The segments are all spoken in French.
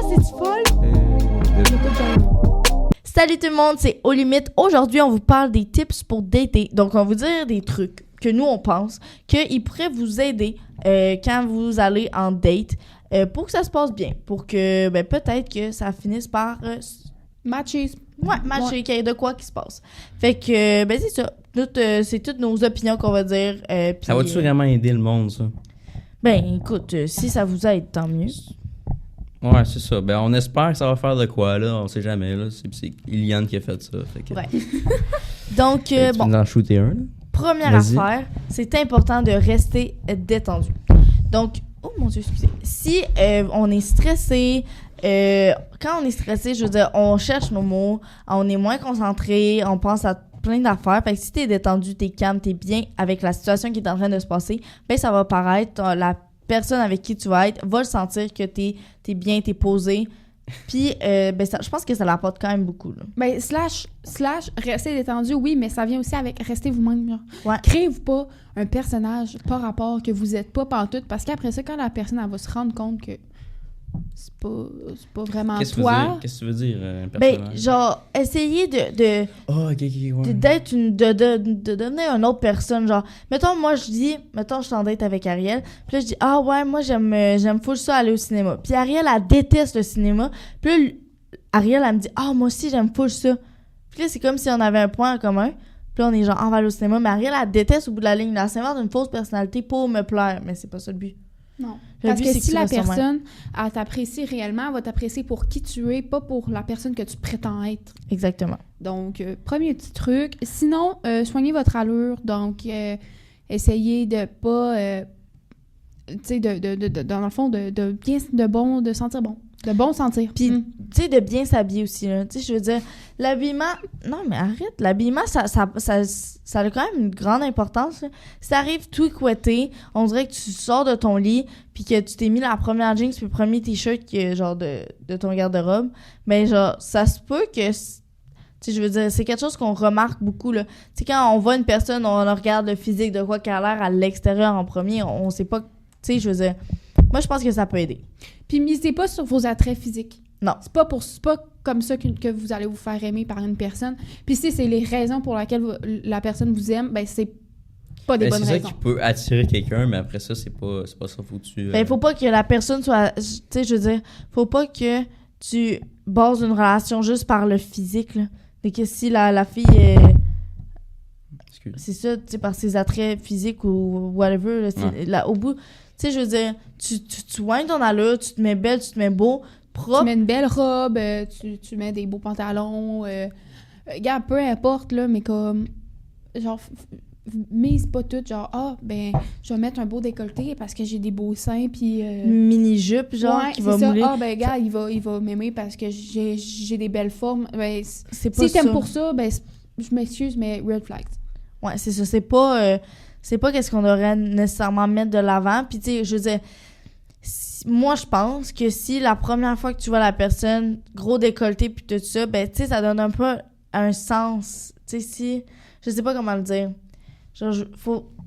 c'est-tu folle? Salut tout le monde, c'est Aux Limites. Aujourd'hui, on vous parle des tips pour dater. Donc, on va vous dire des trucs que nous, on pense qu'ils pourraient vous aider quand vous allez en date pour que ça se passe bien. Pour que, peut-être que ça finisse par... matcher. Ouais, matcher, qu'il y ait de quoi qui se passe. Fait que, c'est ça. C'est toutes nos opinions qu'on va dire. Ça va-tu vraiment aider le monde, ça? Écoute, si ça vous aide, tant mieux. Ouais, c'est ça. On espère que ça va faire de quoi, là. On sait jamais, là. C'est Iliane qui a fait ça. Fait que... Ouais. Donc, tu peux en shooter un, là? Première affaire, c'est important de rester détendu. Donc, oh mon Dieu, excusez. Si on est stressé, quand on est stressé, je veux dire, on cherche nos mots, on est moins concentré, on pense à plein d'affaires. Fait que si t'es détendu, t'es calme, t'es bien avec la situation qui est en train de se passer, ça va paraître, la personne avec qui tu vas être va le sentir que t'es bien, t'es posé. Puis, je pense que ça l'apporte quand même beaucoup. Là. Slash, rester détendu, oui, mais ça vient aussi avec rester vous-même. Là. Ouais. Créez-vous pas un personnage par rapport que vous êtes pas pantoute, parce qu'après ça, quand la personne elle va se rendre compte que c'est pas vraiment toi. Qu'est-ce que tu veux dire, un personnage? Essayer de devenir une autre personne. Genre, mettons, je suis en date avec Ariel, puis là, je dis, ah ouais, moi, j'aime full ça aller au cinéma. Puis Ariel, elle déteste le cinéma. Puis là, Ariel, elle me dit, ah, moi aussi, j'aime full ça. Puis là, c'est comme si on avait un point en commun. Puis là, on est genre, on va aller au cinéma. Mais Ariel, elle déteste au bout de la ligne. Elle s'invente une fausse personnalité pour me plaire. Mais c'est pas ça le but. Non. Parce que si la personne, elle t'apprécie réellement, elle va t'apprécier pour qui tu es, pas pour la personne que tu prétends être. Exactement. Donc, premier petit truc. Sinon, soignez votre allure. Donc, essayez de pas... tu sais, dans le fond, de sentir bon. De bon sentir. Puis, tu sais, de bien s'habiller aussi. Tu sais, je veux dire, l'habillement... Non, mais arrête. L'habillement, ça a quand même une grande importance. Là. Si t'arrives tout couetté, on dirait que tu sors de ton lit puis que tu t'es mis la première jeans puis le premier t-shirt genre de ton garde-robe, ça se peut que... Tu sais, je veux dire, c'est quelque chose qu'on remarque beaucoup, là. Tu sais, quand on voit une personne, on regarde le physique de quoi qu'elle a l'air à l'extérieur en premier, on sait pas... Tu sais, je veux dire... Moi, je pense que ça peut aider. Puis misez pas sur vos attraits physiques. Non. C'est pas comme ça que vous allez vous faire aimer par une personne. Puis si c'est les raisons pour lesquelles la personne vous aime, c'est pas des bonnes raisons. C'est ça qui peut attirer quelqu'un, mais après ça, c'est pas ça foutu. Faut pas que la personne soit... Tu sais, je veux dire, faut pas que tu bases une relation juste par le physique, là. Mais que si la fille est... C'est ça, tu sais, par ses attraits physiques ou whatever, là, au bout... Tu sais, je veux dire, tu soignes ton allure, tu te mets belle, tu te mets beau, propre. Tu mets une belle robe, tu mets des beaux pantalons. Regarde, peu importe, là, mais comme... Genre, mise pas tout, genre, je vais mettre un beau décolleté parce que j'ai des beaux seins, puis... Mini-jupe, genre, ouais, qui va mouler. Gars, il va m'aimer parce que j'ai des belles formes. C'est pas si t'aimes pour ça, je m'excuse, mais red flags. Ouais, c'est ça, c'est pas qu'est-ce qu'on devrait nécessairement mettre de l'avant. Puis, tu sais, je veux dire, moi, je pense que si la première fois que tu vois la personne, gros décolleté puis tout ça, tu sais, ça donne un peu un sens. Tu sais, si... Je sais pas comment le dire. Genre, tu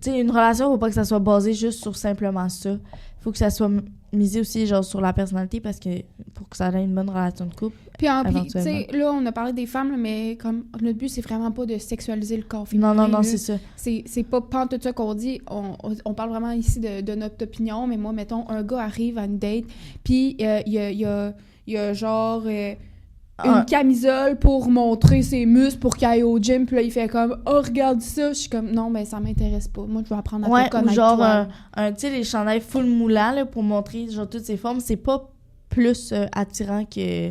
sais, une relation, faut pas que ça soit basé juste sur simplement ça. Faut que ça soit misé aussi, genre, sur la personnalité parce que pour que ça ait une bonne relation de couple. Puis, tu sais, là, on a parlé des femmes, mais comme notre but, c'est vraiment pas de sexualiser le corps féminin. Non, là. c'est ça. C'est pas tout ça qu'on dit. On parle vraiment ici de notre opinion, mais moi, mettons, un gars arrive à une date, puis il y a genre... une camisole pour montrer ses muscles pour qu'il aille au gym, puis là, il fait comme « Oh, regarde ça! » Je suis comme « Non, mais ça m'intéresse pas. Moi, je vais apprendre à te connaître, ou genre, toi. tu sais, les chandails full moulants, là, pour montrer, genre, toutes ses formes, c'est pas plus attirant que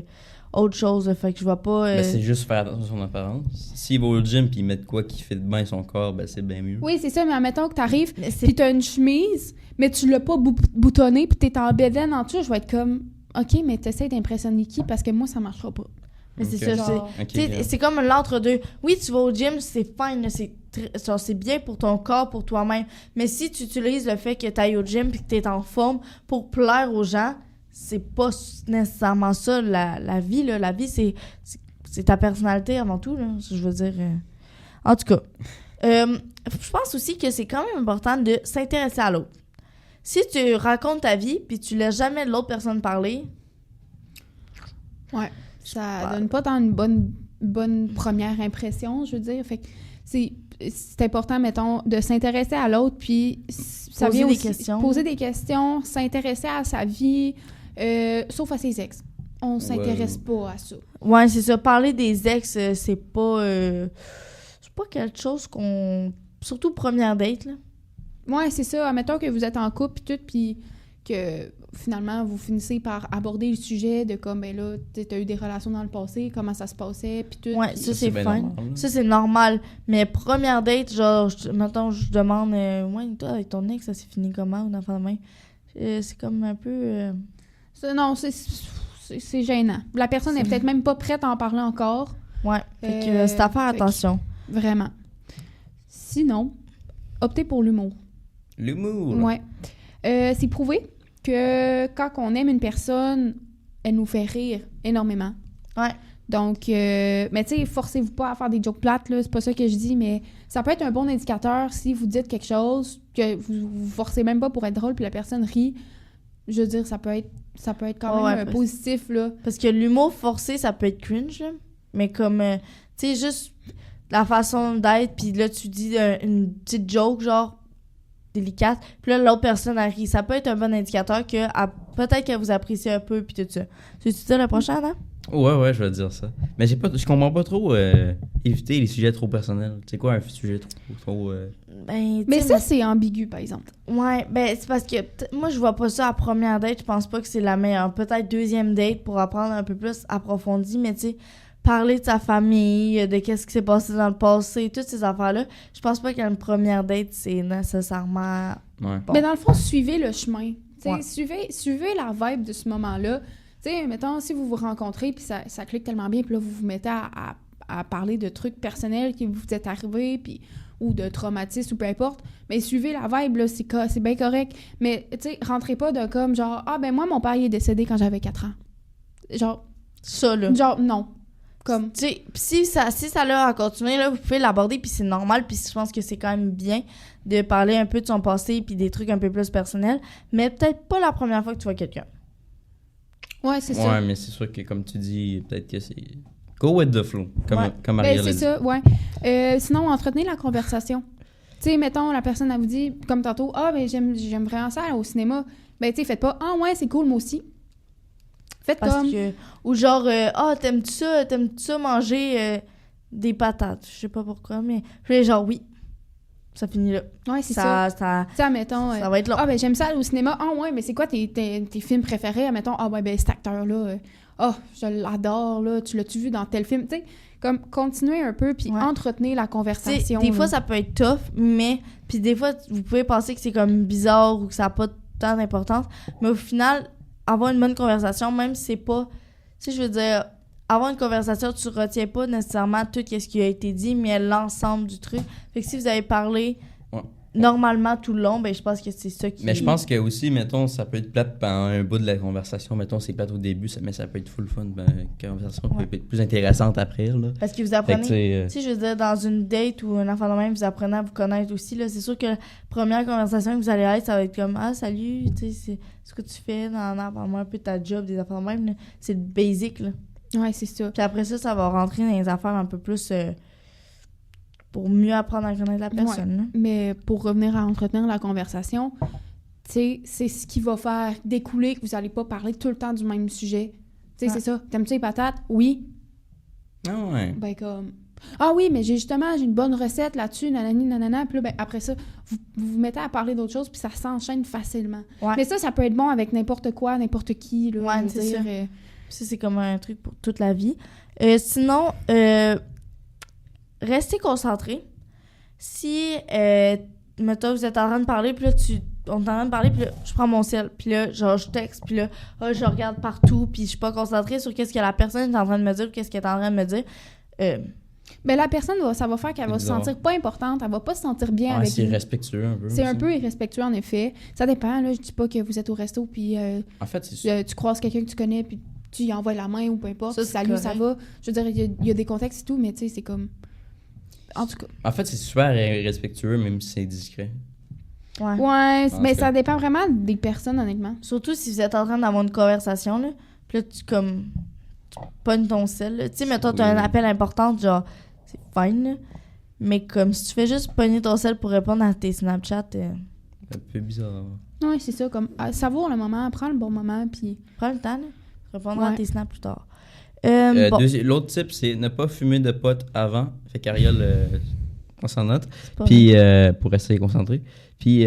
autre chose, fait que je vois pas... c'est juste faire attention à son apparence. S'il va au gym puis il met de quoi qui fait bien son corps, c'est bien mieux. Oui, c'est ça, mais admettons que t'arrives, puis t'as une chemise, mais tu l'as pas boutonnée, puis t'es en bedaine en dessous, je vais être comme... OK, mais t'essaies d'impressionner qui? Parce que moi, ça marchera pas. Mais c'est ça, c'est comme l'entre-deux. Oui, tu vas au gym, c'est fine, c'est bien pour ton corps, pour toi-même. Mais si tu utilises le fait que tu ailles au gym et que tu es en forme pour plaire aux gens, c'est pas nécessairement ça, la vie. Là. La vie, c'est ta personnalité avant tout, là, je veux dire. En tout cas, je pense aussi que c'est quand même important de s'intéresser à l'autre. Si tu racontes ta vie puis tu laisses jamais l'autre personne parler... Ouais, ça donne pas tant une bonne première impression, je veux dire. Fait que c'est important, mettons, de s'intéresser à l'autre, puis ça Poser vient des aussi questions. poser des questions, s'intéresser à sa vie, sauf à ses ex. On s'intéresse pas à ça. Ouais, c'est ça. Parler des ex, c'est pas quelque chose qu'on... Surtout première date, là. Ouais, c'est ça. Admettons que vous êtes en couple, puis tout, puis que finalement, vous finissez par aborder le sujet de comme, ben là, t'as eu des relations dans le passé, comment ça se passait, puis tout. Ouais, puis- ça, c'est bien fine. normal, là. Ça, c'est normal. Mais première date, genre, mettons, je demande, ouais, toi, avec ton ex, ça s'est fini comment, ou d'enfant de main? C'est comme un peu... Non, c'est gênant. La personne n'est peut-être même pas prête à en parler encore. Ouais, fait que c'est à faire fait que- attention. Vraiment. Sinon, optez pour l'humour. L'humour. Ouais. C'est prouvé que quand on aime une personne, elle nous fait rire énormément. Ouais. Donc, mais tu sais, forcez-vous pas à faire des jokes plates, là, c'est pas ça que je dis, mais ça peut être un bon indicateur si vous dites quelque chose que vous forcez même pas pour être drôle, puis la personne rit. Je veux dire, ça peut être quand même parce- positif, là. Parce que l'humour forcé, ça peut être cringe, là. Mais comme, tu sais, juste la façon d'être, puis là, tu dis une petite joke, genre, délicate, puis là, l'autre personne, elle rit. Ça peut être un bon indicateur que peut-être qu'elle vous apprécie un peu, puis tout ça. Tu dis ça la prochaine, hein? Ouais, je vais dire ça. Mais je comprends pas trop éviter les sujets trop personnels. C'est quoi un sujet trop Ben, Mais tu sais, ça, c'est ambigu, par exemple. ouais, ben, c'est parce que moi, je vois pas ça à première date. Je pense pas que c'est la meilleure. Peut-être deuxième date pour apprendre un peu plus approfondi, mais tu sais, parler de sa famille, de qu'est-ce qui s'est passé dans le passé, toutes ces affaires-là. Je pense pas qu'une première date, c'est nécessairement... Ouais. Bon. Mais dans le fond, suivez le chemin. Tu sais, Ouais. suivez la vibe de ce moment-là. Tu sais, mettons, si vous vous rencontrez, puis ça clique tellement bien, puis là, vous vous mettez à parler de trucs personnels qui vous êtes arrivés, puis ou de traumatismes, ou peu importe, mais suivez la vibe, là, c'est bien correct. Mais, tu sais, rentrez pas de comme, genre, « Ah, ben moi, mon père, il est décédé quand j'avais 4 ans. » Ça, là. Genre, non. Comme, Tu sais, si ça l'a à continuer, là, vous pouvez l'aborder, puis c'est normal, puis je pense que c'est quand même bien de parler un peu de son passé, puis des trucs un peu plus personnels, mais peut-être pas la première fois que tu vois quelqu'un. ouais, c'est ça. Ouais, mais c'est sûr que comme tu dis, peut-être que c'est... Go with the flow, comme Ben, Ariel a c'est dit. ça, ouais. Sinon, entretenez la conversation. Tu sais, mettons, la personne, elle vous dit, comme tantôt, « Ah, ben j'aime vraiment ça aller au cinéma. » Ben, tu sais, faites pas, « Ah, ouais, c'est cool, moi aussi. » Faites Parce comme... que... Ou genre, t'aimes-tu ça manger des patates? Je sais pas pourquoi, mais... Puis genre, oui. Ça finit là. Ouais, c'est ça. Ça Tu sais, admettons... va être long. Ah, ben j'aime ça aller au cinéma. Ah, ouais, mais c'est quoi tes films préférés? Admettons, ah, ouais, ben cet acteur-là, je l'adore, là. Tu l'as-tu vu dans tel film? Tu sais, comme, continuez un peu, puis Ouais. entretenez la Tu sais, conversation. des là. fois, ça peut être tough, mais... Puis des fois, vous pouvez penser que c'est comme bizarre ou que ça n'a pas tant d'importance, mais au final, avoir une bonne conversation, même si c'est pas... Tu sais, je veux dire, avoir une conversation, tu retiens pas nécessairement tout ce qui a été dit, mais l'ensemble du truc. Fait que si vous avez parlé Ouais. normalement tout le long, ben je pense que c'est ça qui... Mais je pense que aussi, mettons, ça peut être plate pendant un bout de la conversation. Mettons, c'est plate au début, mais ça peut être full fun. Ben, la conversation Ouais. peut être plus intéressante après, là. Parce que vous Fait que, apprenez... tu sais, Tu sais, je veux dire, dans une date ou un enfant de même, vous apprenez à vous connaître aussi, là. C'est sûr que la première conversation que vous allez être, ça va être comme « Ah, salut, tu sais, c'est ce que tu fais, parle-moi un peu de ta job, des affaires de même, là. » C'est le basic, là. Ouais, c'est ça. Puis après ça va rentrer dans les affaires un peu plus... pour mieux apprendre à connaître la personne, là. Mais pour revenir à entretenir la conversation, tu sais, c'est ce qui va faire découler que vous n'allez pas parler tout le temps du même sujet. Tu sais, Ouais. c'est ça. T'aimes-tu les patates? Oui. Ah ouais. Ben comme... Ah oui, mais j'ai une bonne recette là-dessus, nanani, nanana. Puis là, ben, après ça, vous mettez à parler d'autres choses, puis ça s'enchaîne facilement. Ouais. Mais ça peut être bon avec n'importe quoi, n'importe qui, là. Ouais, je veux c'est dire, ça. Ça, c'est comme un truc pour toute la vie. Sinon, restez concentré. Si, mettons, vous êtes en train de parler, puis là, on est en train de parler, puis là, je prends mon sel, puis là, genre, je texte, puis là, je regarde partout, puis je suis pas concentrée sur qu'est-ce que la personne est en train de me dire, ou qu'est-ce qu'elle est en train de me dire. Ben la personne, ça va faire qu'elle va se Bizarre. sentir pas importante, elle va pas se sentir bien Ouais, avec c'est vous. respectueux un peu. C'est un aussi. peu irrespectueux, en effet. Ça dépend, là. Je dis pas que vous êtes au resto, puis En fait, c'est tu croises quelqu'un que tu connais, puis tu y envoies la main ou peu importe. Ça, c'est Salut, ça correct. va. Je veux dire, il y a des contextes et tout, mais tu sais, c'est comme... En tout cas. En fait, c'est super respectueux, même si c'est discret. Ouais. Ouais, pense mais que- ça dépend vraiment des personnes, honnêtement. Surtout si vous êtes en train d'avoir une conversation, là, puis là, tu pognes ton sel, là. Tu sais, mettons, t'as un appel important, genre, c'est fine, là. Mais comme si tu fais juste pogner ton sel pour répondre à tes Snapchat, Un peu bizarre. Ouais, c'est ça, comme savoir le moment, prendre le bon moment, puis... prends le temps, là. Répondre à tes snaps plus tard. L'autre type, c'est ne pas fumer de pot avant. Fait qu'Ariel, on s'en note. pas Puis, pour rester concentré. Puis,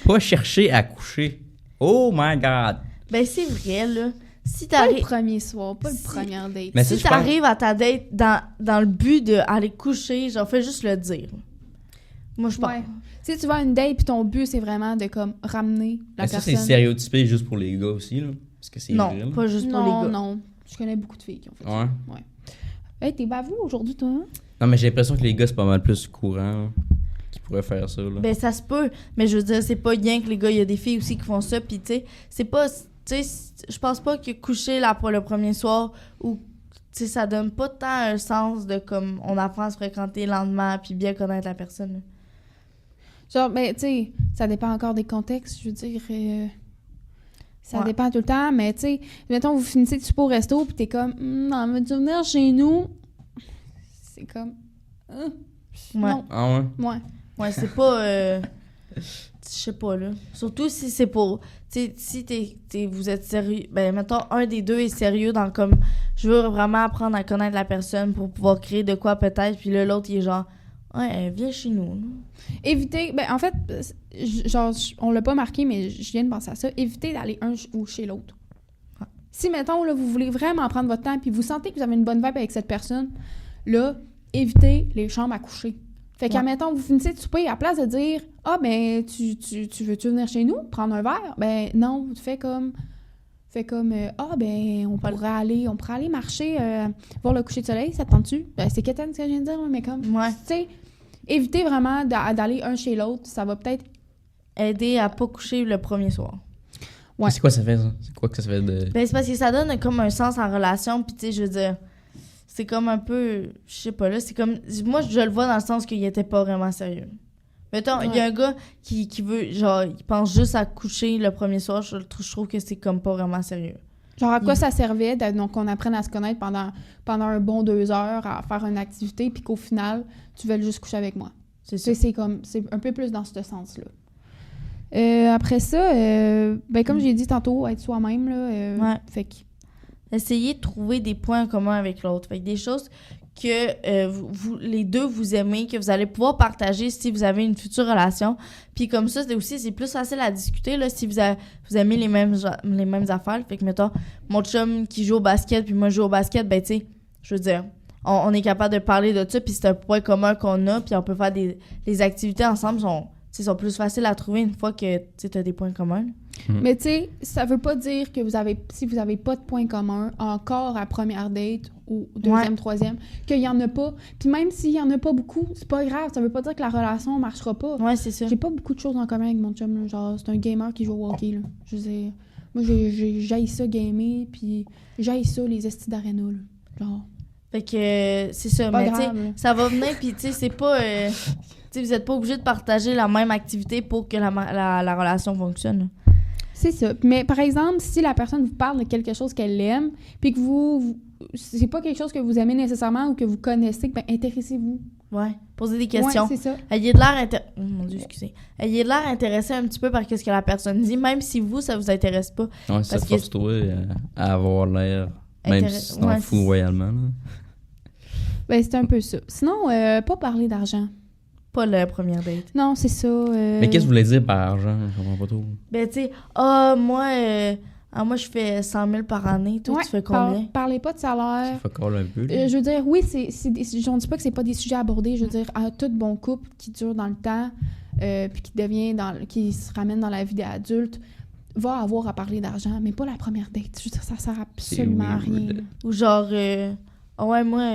pas chercher à coucher. Oh my God! Ben, c'est vrai, là. Si Pas le t'arrives... premier soir, pas le Si- premier date. Mais ça, Si je pense- t'arrives à ta date dans le but d'aller coucher, genre, fais juste le dire. Moi, je pense. Ouais. Si tu vas à une date puis ton but, c'est vraiment de comme ramener la Mais ça, personne. c'est stéréotypé juste pour les gars aussi, là. Parce que c'est Non, vrai, là. pas juste pour Non, les gars. non. Je connais beaucoup de filles qui ont fait Ouais. ça. Ouais. Hey, t'es baveux aujourd'hui, toi? Hein? Non, mais j'ai l'impression que les gars, c'est pas mal plus courant, là, qui pourraient faire ça, là. Ben, ça se peut. Mais je veux dire, c'est pas bien que les gars, il y a des filles aussi qui font ça. Puis, tu sais, c'est pas. Tu sais, je pense pas que coucher là pour le premier soir ou. Tu sais, ça donne pas tant un sens de comme on apprend à se fréquenter lentement puis bien connaître la personne. Là. Genre, ben, tu sais, ça dépend encore des contextes, je veux dire. Ça Ouais. dépend tout le temps, mais tu sais, mettons, vous finissez de souper au resto, puis t'es comme, non, mais tu veux venir chez nous? C'est comme, non, Ah ouais? ouais. Ouais, c'est pas. Je sais pas, là. Surtout si c'est pour. Tu sais, si vous êtes sérieux. Ben, mettons, un des deux est sérieux dans comme. Je veux vraiment apprendre à connaître la personne pour pouvoir créer de quoi peut-être. Puis là, l'autre, il est genre. Ouais, viens chez nous. Là. Éviter, ben en fait, genre, on l'a pas marqué, mais je viens de penser à ça. Éviter d'aller un ou chez l'autre. Ouais. Si, mettons, là, vous voulez vraiment prendre votre temps, puis vous sentez que vous avez une bonne vibe avec cette personne, là, évitez les chambres à coucher. Fait Ouais. qu'admettons, vous finissez de souper, à la place de dire « Ah, ben, tu veux-tu venir chez nous, prendre un verre? » Ben non, fais comme ah, ben, on pourrait aller marcher, voir le coucher de soleil, ça te tente-tu? Ben, c'est quétaine ce que je viens de dire, là, mais comme, Ouais. tu sais, évitez vraiment d'aller un chez l'autre, ça va peut-être... Aider à pas coucher le premier soir. Ouais. C'est quoi ça fait, ça? C'est quoi que ça fait de... Ben, c'est parce que ça donne comme un sens en relation. Puis, tu sais, je veux dire, c'est comme un peu. Je sais pas, là. C'est comme. Moi, je le vois dans le sens qu'il était pas vraiment sérieux. Mettons, il y a un gars qui veut. Genre, il pense juste à coucher le premier soir. Je trouve que c'est comme pas vraiment sérieux. Genre, à quoi ça servait donc qu'on apprenne à se connaître pendant un bon 2 heures, à faire une activité, puis qu'au final, tu veux juste coucher avec moi. C'est ça. C'est un peu plus dans ce sens-là. Après ça, ben comme j'ai dit tantôt, être soi-même, là, Ouais. fait que... Essayez de trouver des points communs avec l'autre. Fait que des choses que vous les deux vous aimez, que vous allez pouvoir partager si vous avez une future relation. Puis comme ça, c'est plus facile à discuter là, si vous aimez les mêmes affaires. Fait que, mettons, mon chum qui joue au basket, puis moi je joue au basket, ben tu sais, je veux dire, on est capable de parler de ça, puis c'est un point commun qu'on a, puis on peut faire des activités ensemble, sont plus faciles à trouver une fois que tu as des points communs. Mais tu sais, ça veut pas dire que si vous avez pas de points communs encore à première date ou deuxième, troisième, qu'il y en a pas. Puis même s'il y en a pas beaucoup, c'est pas grave. Ça veut pas dire que la relation marchera pas. Ouais, c'est ça. J'ai pas beaucoup de choses en commun avec mon chum. Là. Genre, c'est un gamer qui joue au hockey. Là. Je veux dire, moi, j'haïs ça gamer, puis j'haïs ça les estis d'aréna. Là. Genre. Fait que c'est ça. Pas Mais tu sais, grave, là. ça va venir, puis tu sais, c'est pas. Tu sais, vous êtes pas obligé de partager la même activité pour que la relation fonctionne. C'est ça. Mais par exemple, si la personne vous parle de quelque chose qu'elle aime, puis que vous c'est pas quelque chose que vous aimez nécessairement ou que vous connaissez, ben intéressez-vous. Ouais. Posez des questions. Ouais, c'est ça. Ayez de l'air oh, mon Dieu, excusez. Ayez de l'air intéressé un petit peu par ce que la personne dit, même si vous, ça vous intéresse pas. Ouais, ça Parce que- force-toi à avoir l'air, même si tu t'en Ouais, fous royalement, là. Ben, c'est un peu ça. Sinon, pas parler d'argent. Pas la première date. Non, c'est ça. Mais qu'est-ce que vous voulez dire par argent? Je comprends pas trop. Ben, tu sais, moi, je fais 100 000 par année. Toi, Ouais, tu fais combien? Parlez pas de salaire. Ça fait un peu, là. Je veux dire, oui, on dit pas que c'est pas des sujets abordés. Je veux dire, à tout bon couple qui dure dans le temps, puis qui se ramène dans la vie d'adulte, va avoir à parler d'argent, mais pas la première date. Je veux dire, ça sert absolument à rien. weird. Ou genre, moi,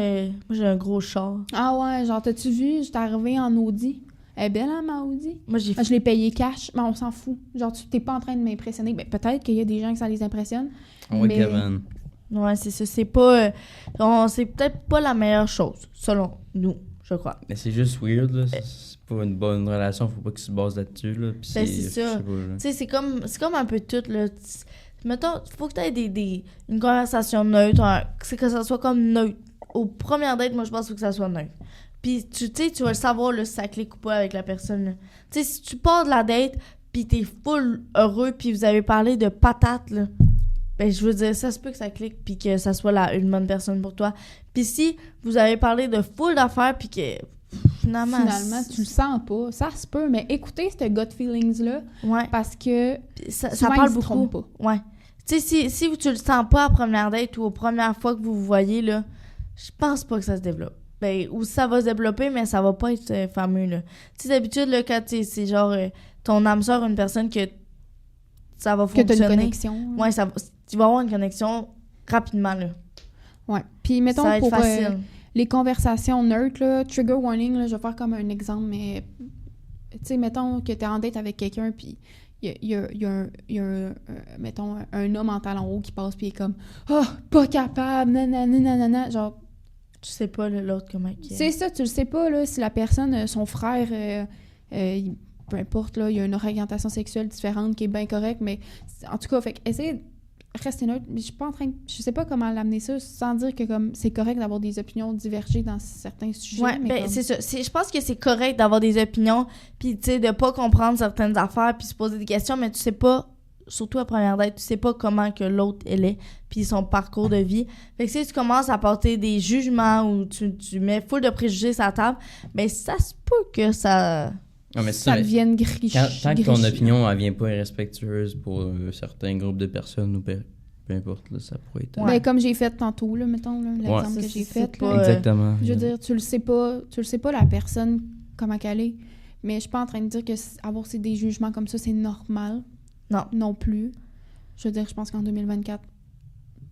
j'ai un gros char. Ah ouais, genre, t'as-tu vu, j'étais arrivée en Audi. Elle est belle, hein, ma Audi? Moi, j'ai Je l'ai payé cash, mais on s'en fout. Genre, tu t'es pas en train de m'impressionner. Ben, peut-être qu'il y a des gens que ça les impressionne. Ouais, mais- Kevin. Ouais, c'est ça. C'est pas. C'est peut-être pas la meilleure chose, selon nous, je crois. Mais c'est juste weird, là. C'est pas une bonne relation, faut pas qu'il se base là-dessus, là. Puis Ben, c'est je ça. sais pas, là. Tu sais, c'est comme un peu tout, là. mettons, faut que tu aies une conversation neutre, c'est que ça soit comme neutre. Aux premières dates, moi, je pense qu'il faut que ça soit neutre. Puis, tu sais, tu vas le savoir, là, si ça clique ou pas avec la personne, là. Tu sais, si tu pars de la date, puis t'es full heureux, puis vous avez parlé de patates, là, ben, je veux dire, ça se peut que ça clique, puis que ça soit une bonne personne pour toi. Puis si vous avez parlé de full d'affaires, puis que finalement tu le sens pas, ça se peut, mais écoutez ce gut feelings-là, ouais. parce que ça souvent, parle ils se beaucoup. trompent pas. Ouais. Tu sais, si tu le sens pas à première date ou aux premières fois que vous vous voyez, là, je pense pas que ça se développe. Ben, ou ça va se développer, mais ça va pas être fameux, là. Tu sais, d'habitude, là, quand c'est genre ton âme sœur, une personne que ça va fonctionner. Que t'as une connexion. Ouais, tu vas avoir une connexion rapidement, là. Ouais. Puis, mettons, ça va être pour facile. les conversations neutres, là, trigger warning, là, je vais faire comme un exemple, mais tu sais, mettons que t'es en date avec quelqu'un, puis il y a mettons, un homme en talons hauts qui passe, puis il est comme « Oh, pas capable, nanana, genre... » Tu sais pas, là, l'autre, comment C'est ça, tu le sais pas, là, si la personne, son frère, peu importe, là, il y a une orientation sexuelle différente qui est bien correcte, mais en tout cas, fait essayer de rester neutre. Mais je suis pas en train je sais pas comment l'amener ça sans dire que comme c'est correct d'avoir des opinions divergées dans certains sujets. Ouais, mais ben comme... c'est ça. Je pense que c'est correct d'avoir des opinions, puis tu sais, de pas comprendre certaines affaires, puis se poser des questions, mais tu sais pas, surtout à première date, tu sais pas comment que l'autre elle est, puis son parcours de vie. Fait que si tu commences à porter des jugements ou tu mets full de préjugés sur la table, ben ça se peut que ça... Non, mais ça devienne gris. Tant que ton opinion elle vient pas irrespectueuse pour certains groupes de personnes ou peu importe, là, ça pourrait être... Ben, comme j'ai fait tantôt, là, mettons, là, l'exemple que j'ai fait. Là, exactement. Je veux dire, tu le sais pas la personne, comment qu'elle est, mais je suis pas en train de dire que avoir des jugements comme ça, c'est normal. Non plus. Je veux dire, je pense qu'en 2024,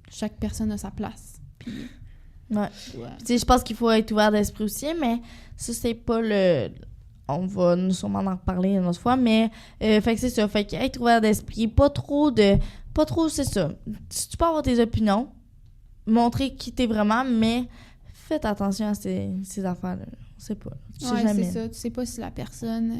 chaque personne a sa place. Puis... Ouais. Tu sais, je pense qu'il faut être ouvert d'esprit aussi, mais ça, c'est pas le... On va sûrement en reparler une autre fois, mais fait que c'est ça. Fait que être ouvert d'esprit, pas trop, c'est ça. Si tu peux avoir tes opinions, montrer qui t'es vraiment, mais faites attention à ces affaires-là. On sait pas. Tu sais jamais. C'est ça. Tu sais pas si la personne...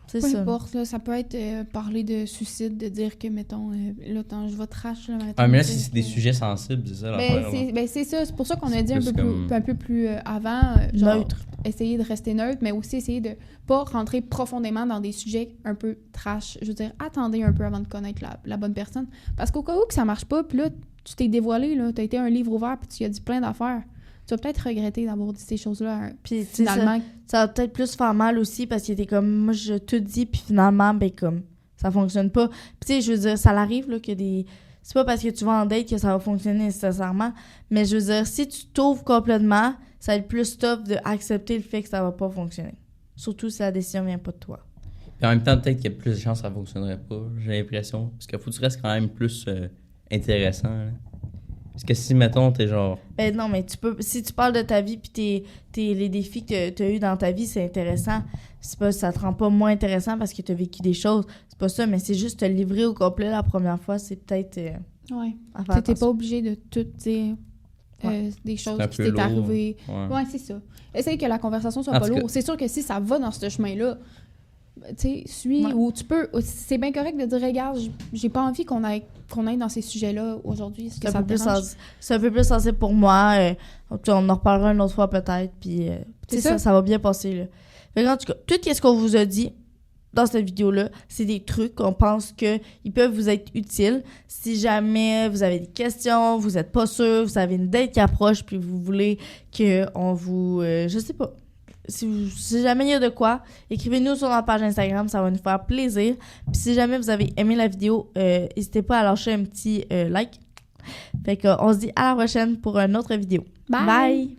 c'est peu ça. importe, là, ça peut être parler de suicide, de dire que, mettons, là, je vais trash, là, mais là, c'est des sujets sensibles, c'est ça l'affaire. C'est ça. C'est pour ça qu'on a dit un peu plus avant, genre, neutre. Essayer de rester neutre, mais aussi essayer de pas rentrer profondément dans des sujets un peu trash. Je veux dire, attendez un peu avant de connaître la bonne personne. Parce qu'au cas où que ça marche pas, puis là, tu t'es dévoilé, là, t'as été un livre ouvert, puis tu as dit plein d'affaires. Tu vas peut-être regretter d'avoir dit ces choses-là. Puis finalement... Ça va peut-être plus faire mal aussi, parce que t'es comme, moi, je te dis, puis finalement, ben comme, ça fonctionne pas. Puis tu sais, je veux dire, ça l'arrive, là, que des... C'est pas parce que tu vas en date que ça va fonctionner nécessairement, mais je veux dire, si tu t'ouvres complètement, ça va être plus tough d'accepter le fait que ça va pas fonctionner. Surtout si la décision vient pas de toi. Puis en même temps, peut-être qu'il y a plus de chances que ça fonctionnerait pas, j'ai l'impression. Parce qu'il faut que tu restes quand même plus intéressant. Là. Parce que si, mettons, t'es genre... Ben non, mais si tu parles de ta vie puis les défis que t'as eu dans ta vie, c'est intéressant. Ça te rend pas moins intéressant parce que t'as vécu des choses. C'est pas ça, mais c'est juste te livrer au complet la première fois, c'est peut-être... ouais. T'es pas obligé de tout dire des choses qui t'est arrivées. Ouais, c'est ça. Essaye que la conversation soit pas lourde. C'est sûr que si ça va dans ce chemin-là, tu sais, ou tu peux... C'est bien correct de dire, regarde, j'ai pas envie qu'on aille dans ces sujets-là aujourd'hui. C'est un peu plus sensible pour moi. On en reparlera une autre fois peut-être. Puis, ça va bien passer. Là. Fait que, en tout cas, tout ce qu'on vous a dit dans cette vidéo-là, c'est des trucs qu'on pense qu'ils peuvent vous être utiles. Si jamais vous avez des questions, vous êtes pas sûr, vous avez une date qui approche, puis vous voulez qu'on vous... je sais pas. Si jamais il y a de quoi, écrivez-nous sur notre page Instagram, ça va nous faire plaisir. Puis si jamais vous avez aimé la vidéo, n'hésitez pas à lâcher un petit like. Fait qu'on se dit à la prochaine pour une autre vidéo. Bye!